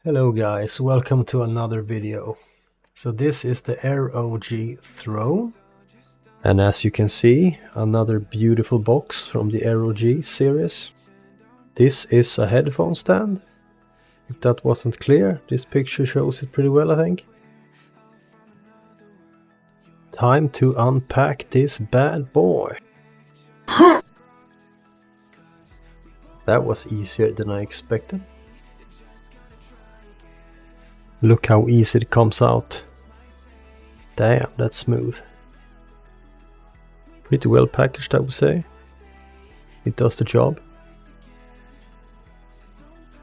Hello guys, welcome to another video. So this is the ROG throne, and as you can see, another beautiful box from the ROG series. This is a headphone stand. If that wasn't clear, this picture shows it pretty well, I think. Time to unpack this bad boy. That was easier than I expected. Look how easy it comes out. Damn, that's smooth. Pretty well packaged, I would say. It does the job.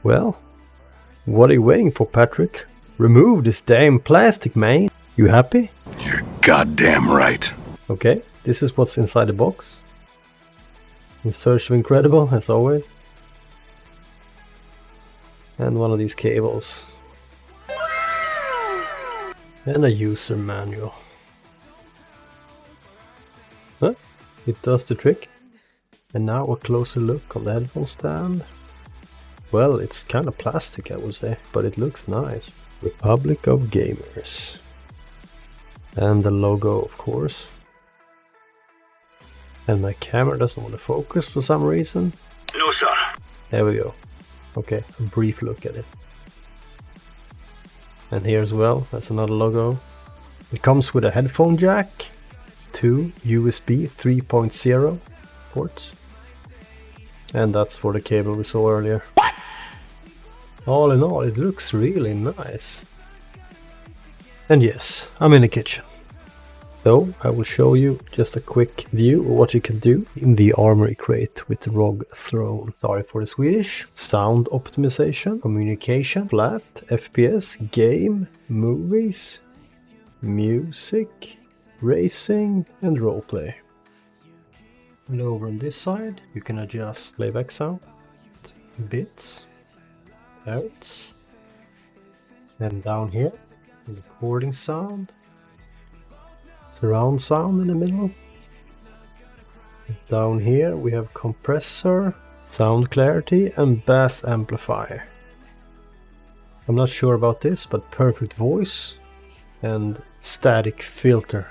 Well, what are you waiting for, Patrick? Remove this damn plastic, man. You happy? You're goddamn right. Okay, this is what's inside the box. In search of incredible, as always. And one of these cables. And a user manual. Huh? It does the trick. And now a closer look on the headphone stand. Well, it's kind of plastic, I would say, but it looks nice. Republic of Gamers. And the logo, of course. And my camera doesn't want to focus for some reason. No, sir. There we go. Okay, a brief look at it. And here as well, that's another logo. It comes with a headphone jack, 2 USB 3.0 ports. And that's for the cable we saw earlier. What? All in all, it looks really nice. And yes, I'm in the kitchen. So I will show you just a quick view of what you can do in the armory crate with the ROG throne. Sorry for the Swedish. Sound optimization, communication, flat, FPS, game, movies, music, racing and roleplay. And over on this side you can adjust playback sound, bits, hertz, and down here recording sound, surround sound in the middle. Down here we have compressor, sound clarity and bass amplifier. I'm not sure about this, but perfect voice and static filter.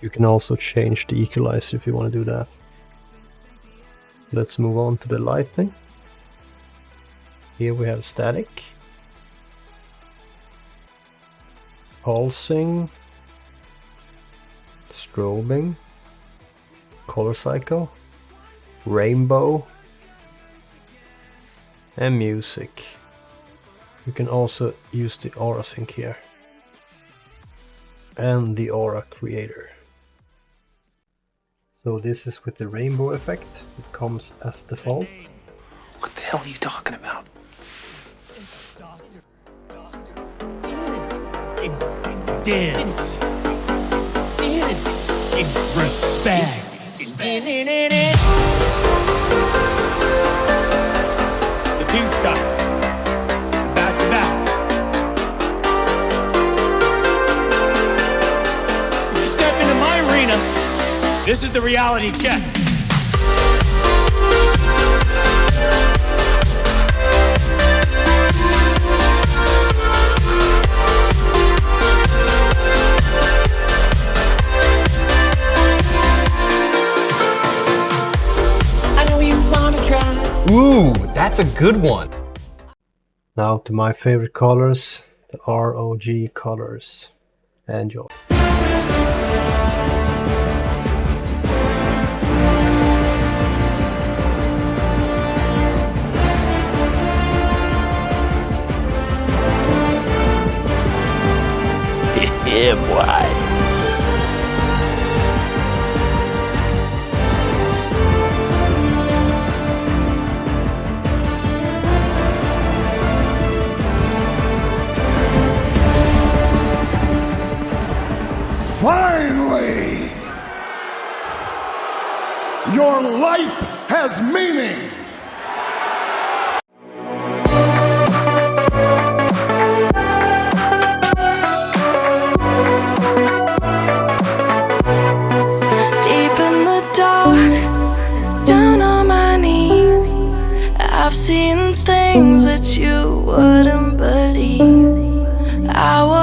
You can also change the equalizer if you want to do that. Let's move on to the lighting. Here we have static, pulsing, strobing, color cycle, rainbow, and music. You can also use the aura sync here and the aura creator. So this is with the rainbow effect. It comes as default. What the hell are you talking about? Respect. The two-time. Back to back. If you step into my arena, this is the reality check. Ooh, that's a good one. Now to my favorite colors, the ROG colors. Enjoy. Yeah, boy. Finally! Your life has meaning! Deep in the dark, down on my knees, I've seen things that you wouldn't believe. I